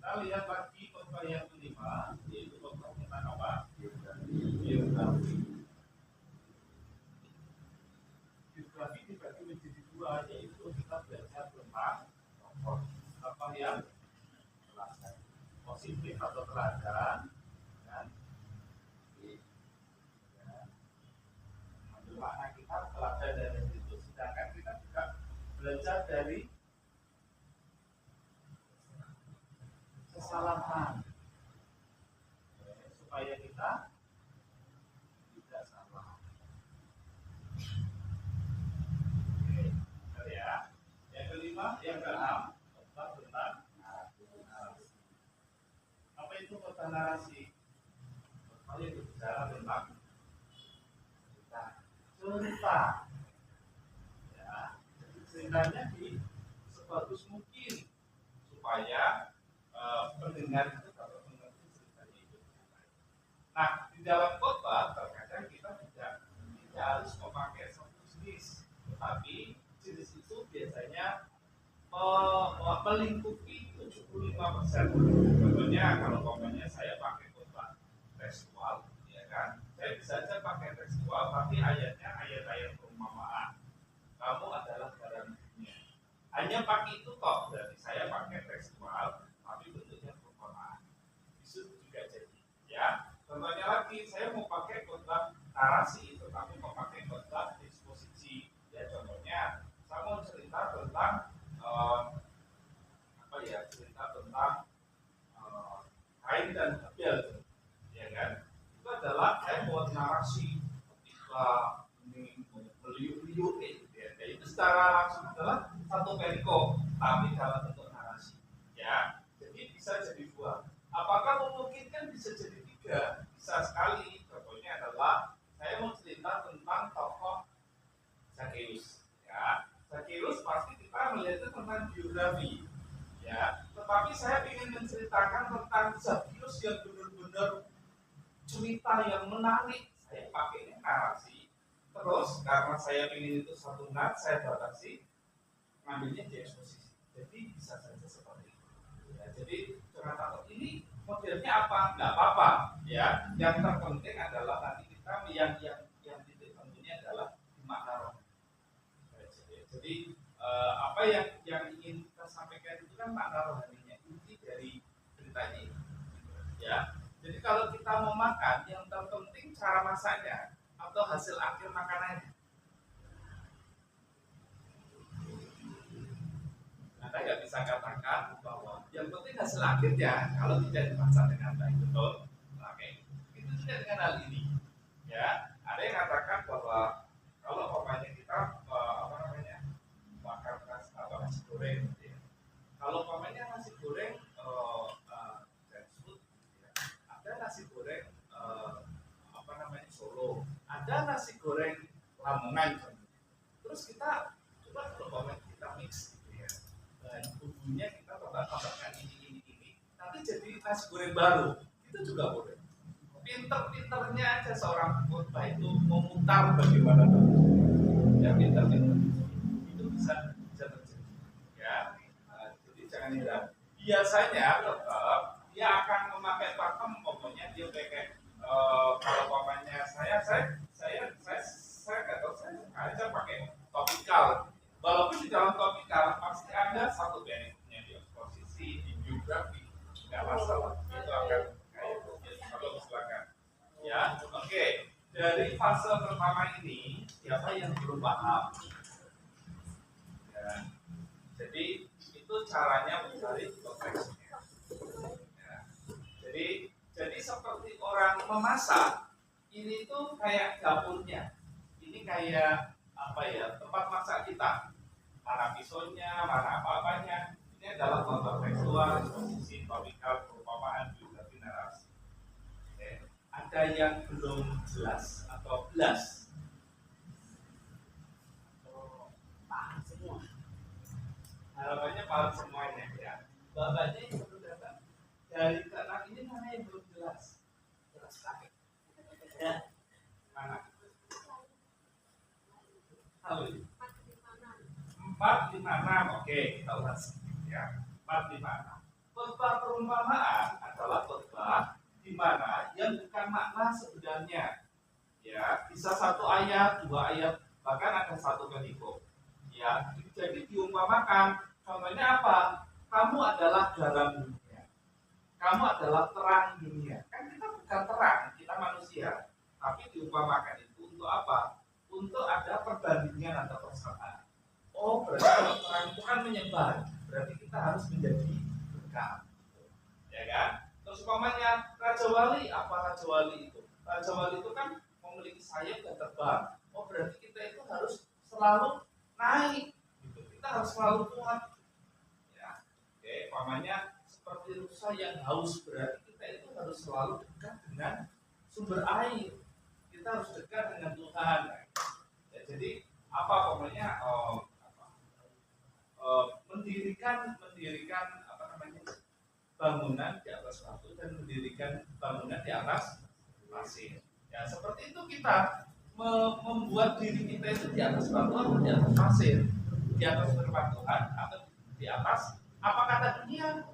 Kita lihat lagi khotbah yang kelima, yaitu khotbah tentang apa? Biografi. Biografi dibagi menjadi dua, yaitu kita belajar tentang apa yang teladan, positif atau teladan, dan makna kita teladan dari itu. Sedangkan kita juga belajar dari kesalahan, supaya kita tidak salah. Oke, ya. Yang kelima, yang keenam, tentang narasi. Apa itu kata narasi? Kalau itu bicara tentang cerita, ya, ceritanya di sebagus mungkin supaya pendengar itu dapat mengerti ceritanya itu. Nah, di dalam khotbah terkadang kita tidak harus memakai satu jenis, tetapi jenis itu biasanya melingkupi 75%. Contohnya kalau umpamanya saya pakai khotbah tekstual, ya kan, saya bisa saja pakai tekstual, tapi ayatnya ayat-ayat perumpamaan. Kamu adalah barang dunia. Hanya pakai itu kok, berarti saya pakai tekstual, tapi bentuknya perumpamaan. Itu juga jadi. Ya, contohnya lagi, saya mau pakai khotbah narasi, tetapi mau pakai khotbah disposisi. Ya, contohnya, saya mau cerita tentang cerita tentang Kain dan Habel, ya kan? Itu adalah saya buat narasi ketika ini meliuk-liuk, ya. Itu secara langsung adalah satu perikop, tapi dalam bentuk narasi, ya. Jadi bisa jadi dua. Apakah memungkinkan bisa jadi tiga? Bisa sekali. Contohnya adalah saya mau cerita tentang tokoh Zakheus, ya. Zakheus pasti kita melihatnya tentang biografi, ya. Tetapi saya ingin menceritakan tentang Zakheus yang benar-benar cerita yang menarik. Saya pakainya narasi. Terus karena saya ingin itu satu nat, saya batasi ngambilnya di eksposisi. Jadi bisa saja seperti itu. Ya, jadi jangan takut ini modelnya apa? Nggak apa-apa. Ya, yang terpenting adalah nanti kita yang titik tentunya adalah di makna roh. Jadi apa yang ingin kita sampaikan itu kan makna rohaninya, inti dari ceritanya ini. Ya, jadi kalau kita mau makan, yang terpenting cara masaknya atau hasil akhir makanannya. Anda nggak bisa katakan bahwa yang penting hasil akhirnya kalau tidak dimasak dengan baik, betul. Oke, itu juga dengan hal ini. Ya, ada yang katakan bahwa kalau umpamanya kita makan nasi goreng, ya. Kalau umpamanya nasi goreng ada nasi goreng Solo, ada nasi goreng Lamongan, terus kita coba kalau kita mix, gitu ya, dan bumbunya kita tambahkan ini, nanti jadi nasi goreng baru, itu juga boleh. Pinter-pinternya aja seorang khotbah itu memutar bagaimana ya, pinter-pinter itu bisa terjadi, ya. Jadi jangan heran. Biasanya tetap dia akan memakai pakem, pokoknya dia pakai kalau pamannya saya nggak tahu, saya aja pakai topikal. Walaupun di dalam topikal pasti ada satu benefitnya di posisi di biografi, nggak masalah. Itu akan kalau silakan. Ya, oke. Dari fase pertama ini, siapa yang belum paham? Ya. Jadi itu caranya mencari konteksnya. Ya. Jadi seperti orang memasak, ini tuh kayak dapurnya. Ini kayak apa ya, tempat masak kita. Mana pisaunya, mana apa-apanya. Ini adalah konteks tekstual, posisi, topikal, perumpamaan, biografi, narasi. Oke. Ada yang belum jelas atau belas? Paham semua. Harapannya paham semuanya, ya. Bapaknya yang perlu datang dari keenam ini mana yang belum jelas? Jelas sekali. Ya. Mana? Tahu ini? 456, oke, kita ulas ya. 456. Khotbah perumpamaan adalah khotbah di mana yang bukan makna sebenarnya. Ya, bisa satu ayat, dua ayat, bahkan ada satu perikop. Ya, jadi diumpamakan. Contohnya apa? Kamu adalah garam dunia. Kamu adalah terang dunia. Kan kita bukan terang, kita manusia. Tapi diumpamakan itu untuk apa? Untuk ada perbandingan atau persamaan. Oh, berarti kalau terang itu kan menyebar. Berarti kita harus menjadi berkah. Ya kan? Terus umpamanya Raja Wali, apa Raja Wali itu? Raja Wali itu kan memiliki sayap dan terbang. Oh, berarti kita itu harus selalu naik. Gitu. Kita harus selalu kuat. Ya. Oke, umpamanya seperti rusa yang haus, berarti kita itu harus selalu dekat dengan sumber air. Kita harus dekat dengan Tuhan. Ya, jadi apa umpamanya mendirikan apa namanya bangunan di atas batu dan mendirikan bangunan di atas pasir. Ya seperti itu kita membuat diri kita itu di atas batu atau di atas pasir, di atas firman Tuhan atau di atas apa kata dunia.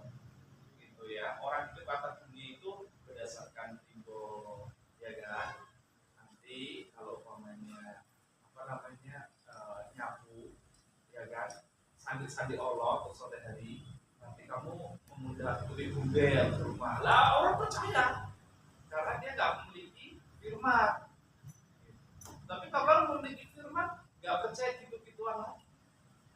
Gitu ya, orang itu kata dunia itu berdasarkan timbul, ya kan. Nanti kalau umpamanya apa namanya nyapu, ya kan, sandi Allah untuk sore hari, nanti kamu mengundang beli-beli ke rumah. Lah orang percaya karena dia nggak memiliki firman. Tapi kalau memiliki firman, nggak percaya gitu-gituan lah,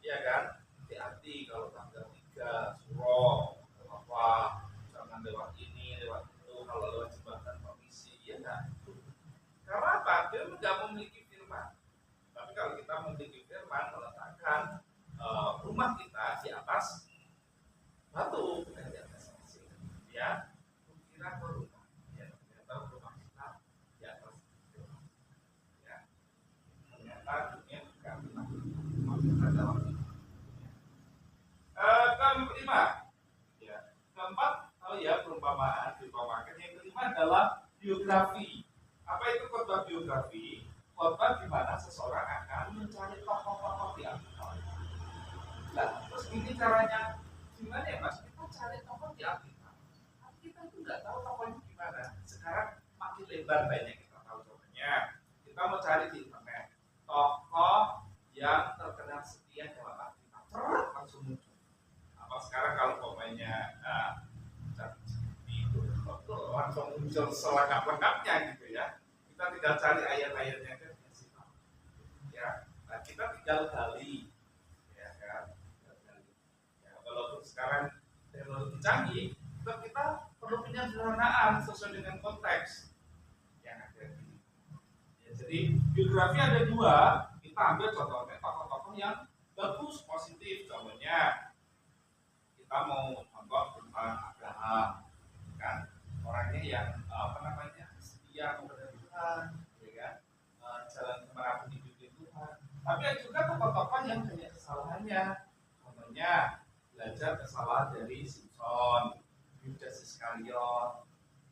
ya kan. Hati-hati kalau tanggal 3 suro apa, jangan lewat ini, lewat itu, kalau lewat jembatan komisi, ya kan. Karena apa? Dia nggak memiliki firman. Tapi kalau kita memiliki firman, meletakkan rumah kita di atas batu, bukan di atas pasir. Ya, kira ke rumah, ya, ternyata rumah kita di atas batu. Ya, ternyata dunia bukan rumah kita dalam ini. Kelima, ya, keempat, ya perumpamaan, diumpamakan. Yang kelima adalah biografi. Apa itu khotbah biografi? Khotbah di mana seseorang akan mencari tokoh-tokoh di Alkitab. Nah, terus ini caranya gimana ya Mas? Kita cari tokoh di Alkitab. Tapi kita itu nggak tahu tokohnya gimana. Sekarang makin lebar banyak kita tahu tokohnya. Kita mau cari di internet tokoh yang terkenal sekian dalam Alkitab. Langsung muncul. Apa sekarang kalau pokoknya itu langsung muncul selengkap-lengkapnya gitu ya. Kita tidak cari ayat-ayatnya kan ya. Nah, kita tinggal gali. Walaupun sekarang teknologi canggih, tetap kita perlu penyederhanaan sesuai dengan konteks yang ada di. Ya, jadi biografi ada dua, kita ambil contohnya tokoh-tokoh yang bagus, positif. Contohnya kita mau contoh tentang Abraham, kan orangnya yang apa namanya setia kepada Tuhan, ya kan, jalan kemanapun dibimbing Tuhan. Tapi ada juga tokoh-tokoh yang banyak kesalahannya, contohnya belajar kesalahan dari Simpson, Yudas Iskariot,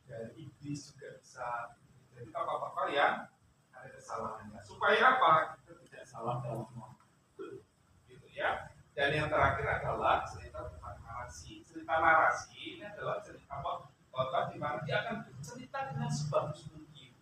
dari Iblis juga bisa. Jadi tokoh-tokoh yang ada kesalahannya. Supaya apa? Kita tidak salah dalam mengaku, gitu ya. Dan yang terakhir adalah cerita tentang narasi. Cerita narasi ini adalah cerita khotbah di mana dia akan bercerita dengan sebagus mungkin,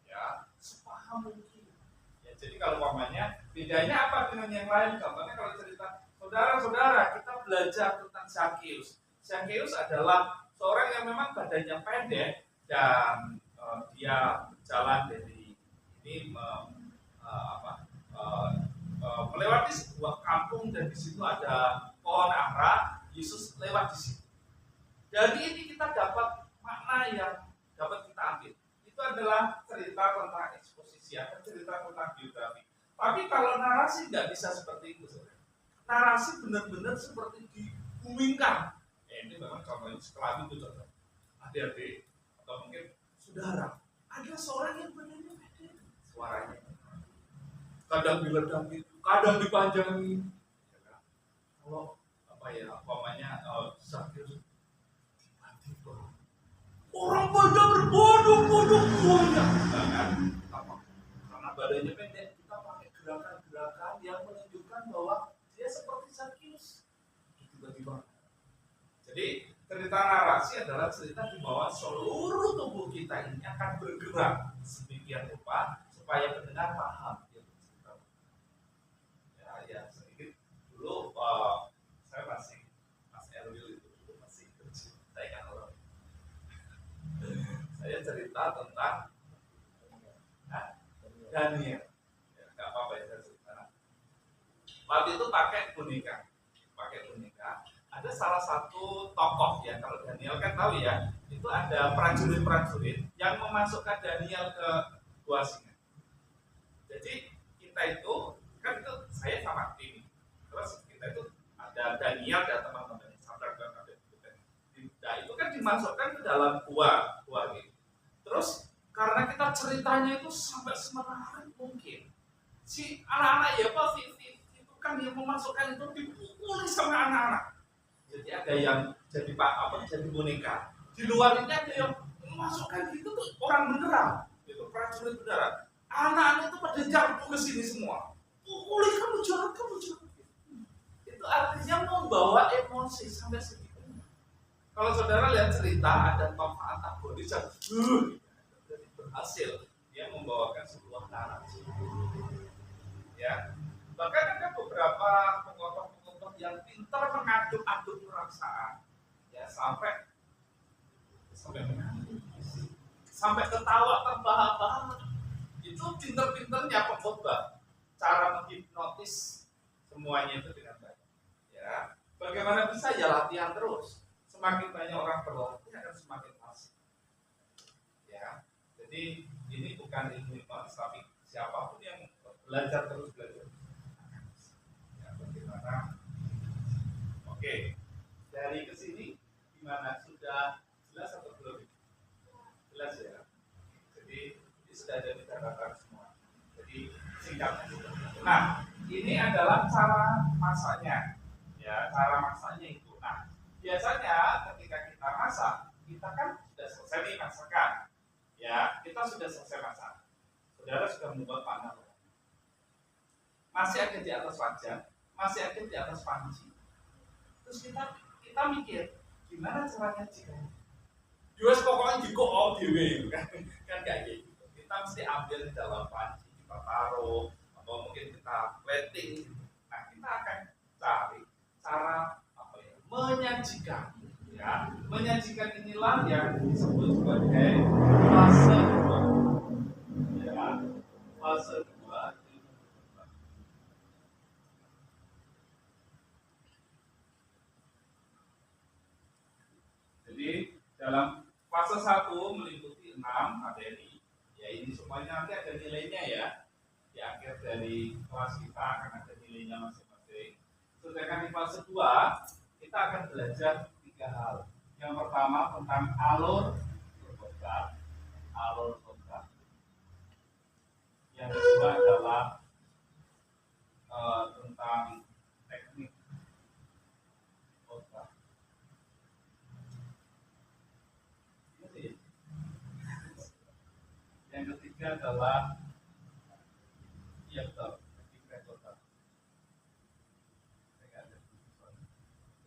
ya, sepaham mungkin. Ya, jadi kalau umpamanya bedanya apa dengan yang lain? Contohnya kalau cerita saudara-saudara, kita belajar tentang Zakheus. Zakheus adalah seorang yang memang badannya pendek dan dia jalan dari ini melewati sebuah kampung dan di situ ada pohon ara. Yesus lewat di situ. Dari ini kita dapat makna yang dapat kita ambil. Itu adalah cerita tentang eksposisi atau cerita tentang biografi. Tapi kalau narasi tidak bisa seperti itu, saudara. Narasi benar-benar seperti dibumingkan. Ini memang contohnya setelah itu contoh. Adik-adik atau mungkin saudara, ada seorang yang badannya pendek, suaranya kadang diledakin, kadang dipanjangin. Kalau apa ya, umpamanya Zakheus tiba-tiba orang banyak berbondong-bondong banyak, kan? Karena badannya pendek, kita pakai gerakan-gerakan yang menunjukkan bahwa dia seperti Zakheus. Tiba-tiba. Jadi cerita narasi adalah cerita di bawah seluruh tubuh kita ini akan bergerak sedemikian rupa supaya pendengar paham. Ya sedikit dulu saya masih Mas Erwil itu dulu masih kecil, saya kan orang. Saya cerita tentang Daniel. Ya, nggak apa-apa ya saya cerita. Waktu itu pakai boneka. Ada salah satu tokoh ya, kalau Daniel kan tahu ya, itu ada prajurit-prajurit yang memasukkan Daniel ke gua singa. Jadi kita itu kan itu saya sama tim, terus kita itu ada Daniel dan teman-teman sampai ke nah itu kan dimasukkan ke dalam gua gitu. Terus karena kita ceritanya itu sampai semenarik mungkin, si anak-anak ya Pak, itu kan yang memasukkan itu dipukuli sama anak-anak. Jadi ada yang jadi jadi boneka. Di luar ini ada yang memasukkan itu tuh orang beneran, itu prajurit beneran. Anak-anak itu pada jatuh ke sini semua. Pukuli kamu jahat. Itu artinya membawa emosi sampai segitu. Kalau saudara lihat cerita ada tokoh antagonis yang berhasil dia membawakan sebuah narasi. Ya, bahkan ada beberapa tokoh yang pintar mengaduk-aduk perasaan, ya sampai ketawa terbahak-bahak. Itu pintar-pintarnya pengkhotbah, cara menghipnotis semuanya itu dengan baik. Ya, bagaimana bisa ya latihan terus. Semakin banyak orang berlatih akan semakin fasih. Ya, jadi ini bukan ilmu hipnotis, tapi siapapun yang belajar. Ya, bagaimana? Oke, dari ke sini gimana? Sudah jelas atau belum? Jelas ya. Jadi ini sudah ada di catatan semua. Jadi singkatnya. Nah, ini adalah cara masaknya. Ya, cara masaknya itu. Nah, biasanya ketika kita masak, kita kan sudah selesai nih masakan. Ya, kita sudah selesai masak. Saudara sudah membuat pangan. Masih ada di atas wajan, masih ada di atas panci. Terus kita mikir gimana caranya jika jual pokoknya jiko dewe kan kayak gitu. Kita mesti ambil di dalam panci, kita taruh atau mungkin kita plating. Nah, kita akan cari cara apa ya, menyajikan. Ya, menyajikan inilah yang disebut sebagai fase 2. Ya, fase 2. Jadi dalam fase 1 meliputi 6 materi. Ya, ini semuanya nanti ada nilainya ya. Di akhir dari kelas kita akan ada nilainya masing-masing. Sedangkan di fase 2 kita akan belajar 3 hal. Yang pertama tentang alur berkhotbah. Yang kedua adalah tentang teknik khotbah. Yang ketiga adalah teknik khotbah.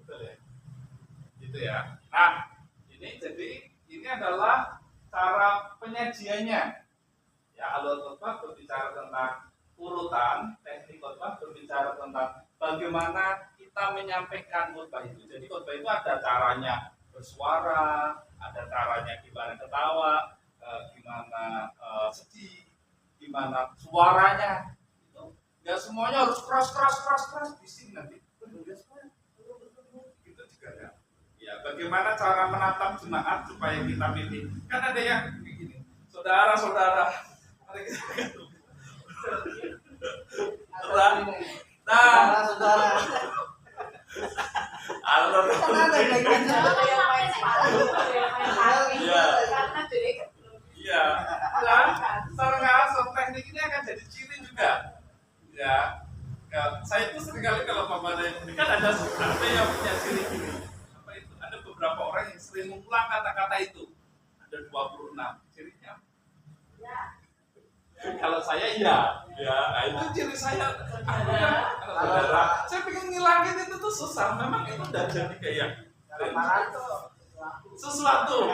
Betul ya? Gitu ya. Nah, ini adalah cara penyajiannya. Ya, alur khotbah berbicara tentang urutan, teknik khotbah berbicara tentang bagaimana kita menyampaikan khotbah itu. Jadi khotbah itu ada caranya bersuara, ada caranya gimana ketawa, gimana sedih, gimana suaranya. Itu nggak semuanya harus keras di sini nanti. Gitu juga kan. Ya, bagaimana cara menatap jemaat supaya kita pilih. Kan ada yang begini, saudara-saudara, mari kita saudara. Alur. Iya. Dan sarang teknik ini akan jadi ciri juga. Ya. Saya itu seringkali kalau ini kan ada yang punya ciri gini. Apa itu? Ada beberapa orang yang sering mengulang kata-kata itu. Ada 26 cirinya. Ya. Kalau saya iya. Ya, nah itu ciri saya. Saya pengen ngilangin itu tuh susah. Memang itu udah jadi kayak sesuatu.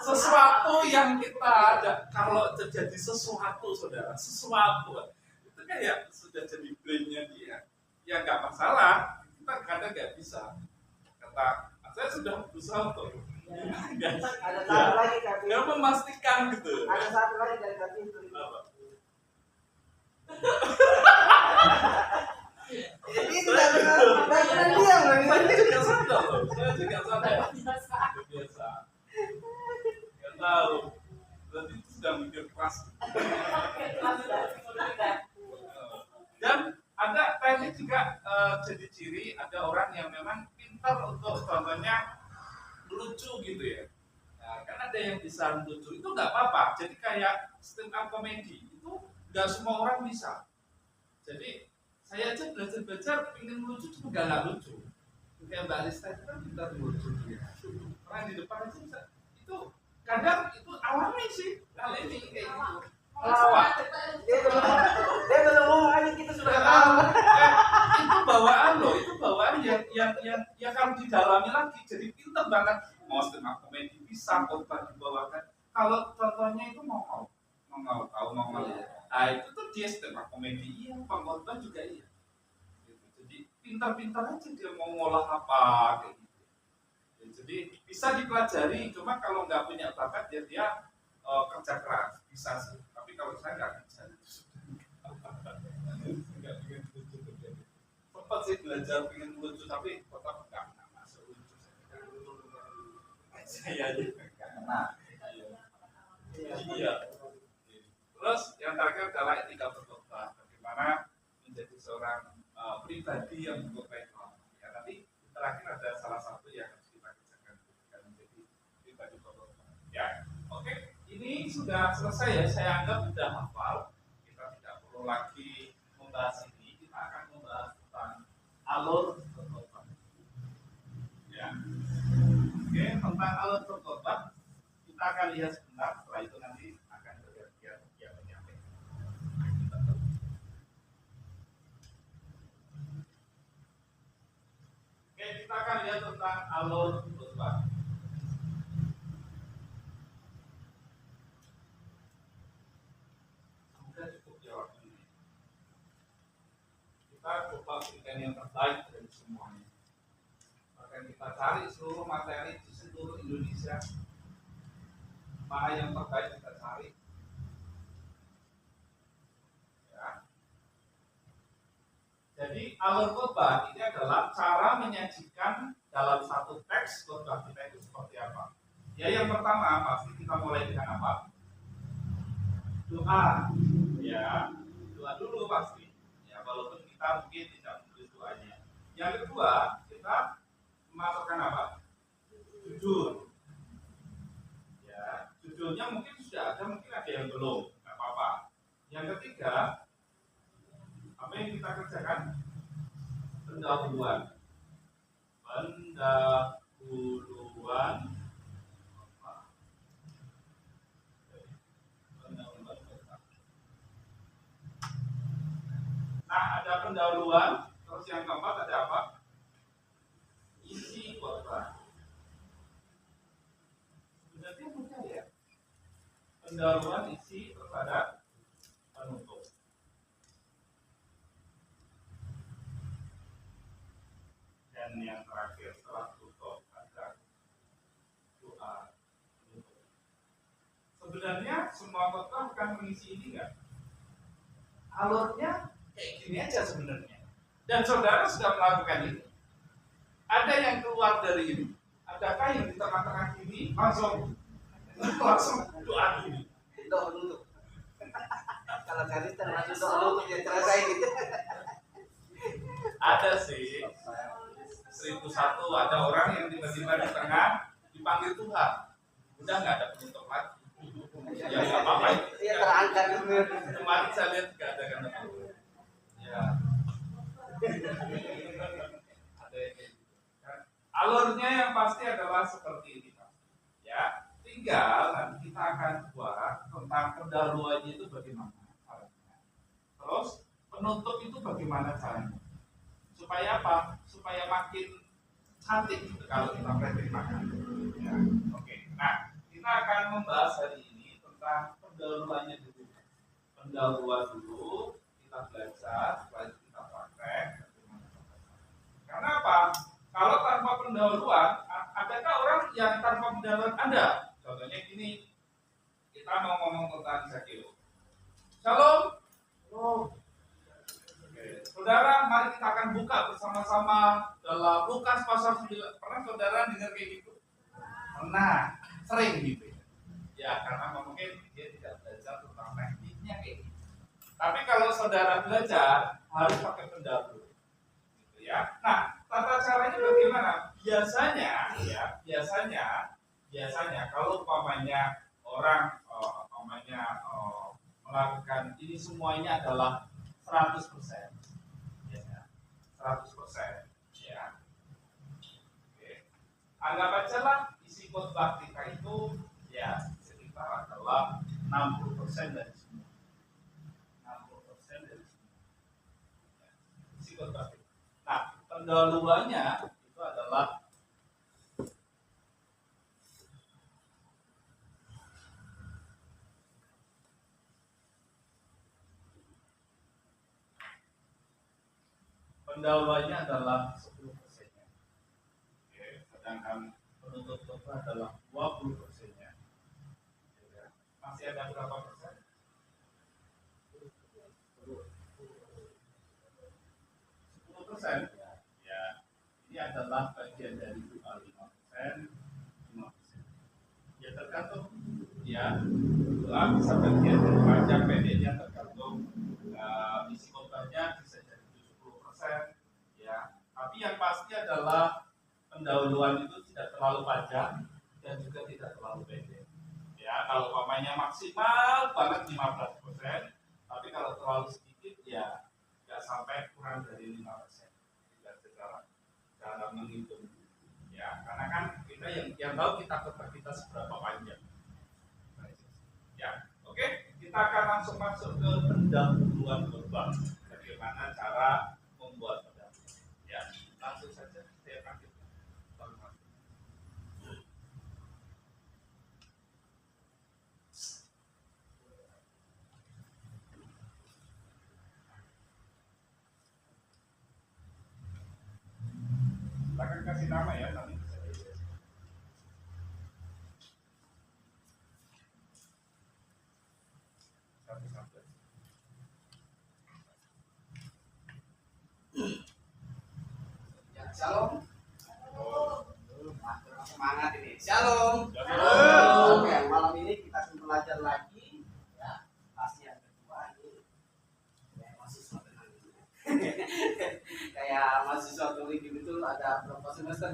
Sesuatu yang kita ada. Kalau terjadi sesuatu, saudara, sesuatu itu kayak sudah jadi brainnya dia. Ya nggak masalah. Kita kadang nggak bisa. Kata, saya sudah berusaha untuk ada satu lagi kaki. nggak memastikan gitu. Ada satu lagi dari kaki itu. Ini tidak benar diam loh. Saya juga sadar loh. Saya juga sadar. Biasa. Nggak tahu. Berarti itu sudah mikir keras. Dan ada teknik juga jadi ciri ada orang yang memang pintar untuk contohnya lucu gitu ya. Nah, kan ada yang bisa lucu itu nggak apa-apa. Jadi kayak stand up comedy itu nggak semua orang bisa. Jadi saya aja belajar ingin lucu cuma nggak lucu. Kayak Mbak Arista itu kan pintar lucu dia. Orang di depan aja bisa. Itu kadang itu alami sih. Kali ini kayak gitu. Melawak. Dia belum ngomong aja kita sudah tahu. Itu bawaan loh, itu bawaan yang kalau didalami lagi jadi pintar banget. Mau stand up comedy bisa khotbah dibawakan. Kalau contohnya itu mau itu tuh dia stand up comedy iya, pengkhotbah juga iya. Gitu. Jadi pintar-pintar aja dia mau ngolah apa kayak gitu. Jadi bisa dipelajari, cuma kalau nggak punya bakat ya dia kerja keras bisa sih. Tapi kalau saya nggak bisa. Sempat sih belajar pengen lucu tapi tetap nggak masuk lucu. Saya aja nggak. Iya. Terus yang terakhir adalah etika berkhotbah. Bagaimana menjadi seorang pribadi yang berkhotbah. Ya, tapi terakhir ada salah satu yang harus kita kerjakan menjadi pribadi berkhotbah. Ya, oke. Ini sudah selesai ya. Saya anggap sudah hafal. Kita tidak perlu lagi membahas ini. Kita akan membahas tentang alur berkhotbah. Ya. Oke, tentang alur berkhotbah kita akan lihat sebentar. Setelah itu nanti akan bergantian yang menyampaikan. Oke, kita akan lihat tentang alur khotbah. Semoga cukup jawab ini. Kita coba berikan yang terbaik dari semuanya. Bahkan kita cari seluruh materi di seluruh Indonesia. Mana yang terbaik kita cari. Ya. Jadi alur khotbah ini adalah cara menyajikan dalam satu teks khotbah kita itu seperti apa. Ya yang pertama pasti kita mulai dengan apa? Doa. Ya, doa dulu pasti. Ya walaupun kita mungkin tidak menulis doanya. Yang kedua kita memasukkan apa? Jujur. Judulnya mungkin sudah ada, mungkin ada yang belum, nggak apa-apa. Yang ketiga, apa yang kita kerjakan? Pendahuluan. Nah, ada pendahuluan, terus yang keempat ada apa? Isi khotbah. Sebenarnya mudah ya. Pendahuluan, isi, terus ada penutup. Dan yang terakhir setelah tutup ada doa penutup. Sebenarnya semua khotbah akan mengisi ini enggak? Alurnya kayak gini aja sebenarnya. Dan saudara sudah melakukan ini. Ada yang keluar dari ini. Adakah yang di tengah-tengah ini langsung doa gini? Doa dulu. Kalau cari termasuk doa dulu yang selesai gitu. Ada sih 1001 ada orang yang tiba-tiba di tengah dipanggil Tuhan. Udah nggak ada penutup lagi. Ya nggak apa-apa. Iya terangkat. Kemarin saya lihat nggak ada kata ya. Ada yang gitu. Alurnya yang pasti adalah seperti ini, ya. Tinggal nanti kita akan buat tentang pendahuluannya itu bagaimana caranya. Terus penutup itu bagaimana caranya. Supaya apa? Supaya makin cantik gitu kalau kita praktek makan. Ya, oke. Nah, kita akan membahas hari ini tentang pendahuluannya dulu. Pendahuluan dulu, kita belajar, setelah itu kita praktek. Karena apa? Kalau tanpa pendahuluan, adakah orang yang tanpa pendahuluan ada? Contohnya gini, kita mau ngomong tentang Zakeo. Shalom. Oke. Saudara, mari kita akan buka bersama-sama dalam Lukas pasal 9. Pernah saudara dengar kayak gitu? Pernah, sering gitu ya. Ya, karena mungkin dia tidak belajar tentang tekniknya kayak gitu. Tapi kalau saudara belajar, harus pakai pendahulu. Gitu ya. Nah, tata caranya bagaimana? Biasanya kalau umpamanya orang melakukan ini semuanya adalah 100%. Ya, 100%. Ya. Oke. Anggap aja lah isi khotbah kita itu ya sekitar adalah 60% dari semua. 60% dari semua. Ya, isi khotbah kita. Nah, pendahuluannya itu adalah pendahuluannya adalah 10%-nya. Oke, sedangkan penutup khotbah adalah 20%-nya. Ya. Masih ada berapa persen? 10%. Ya. Ini adalah bagian dari doa 5%, 5%. Ya tergantung ya. Doa bisa bagian dari panjang pendeknya tergantung isi khotbahnya bisa jadi 70%. Ya. Tapi yang pasti adalah pendahuluan itu tidak terlalu panjang dan juga tidak terlalu pendek. Ya, kalau umpamanya maksimal banget 15%, tapi kalau terlalu sedikit ya nggak sampai kurang dari 5%. Tidak secara menghitung. Ya, karena kan kita yang tahu kita khotbah kita seberapa panjang. Ya, oke, kita akan langsung masuk ke pendahuluan khotbah. Bagaimana cara membuat pendahuluan? Ya, langsung saja saya panggil. Silakan kasih nama ya nanti. Satu-satu. Ya, shalom. Semangat ini. Shalom. Shalom. Oke, malam ini kita akan belajar lagi ya. Pasti yang kedua ini kayak mahasiswa tenang. Kayak mahasiswa tulik itu ada berapa semester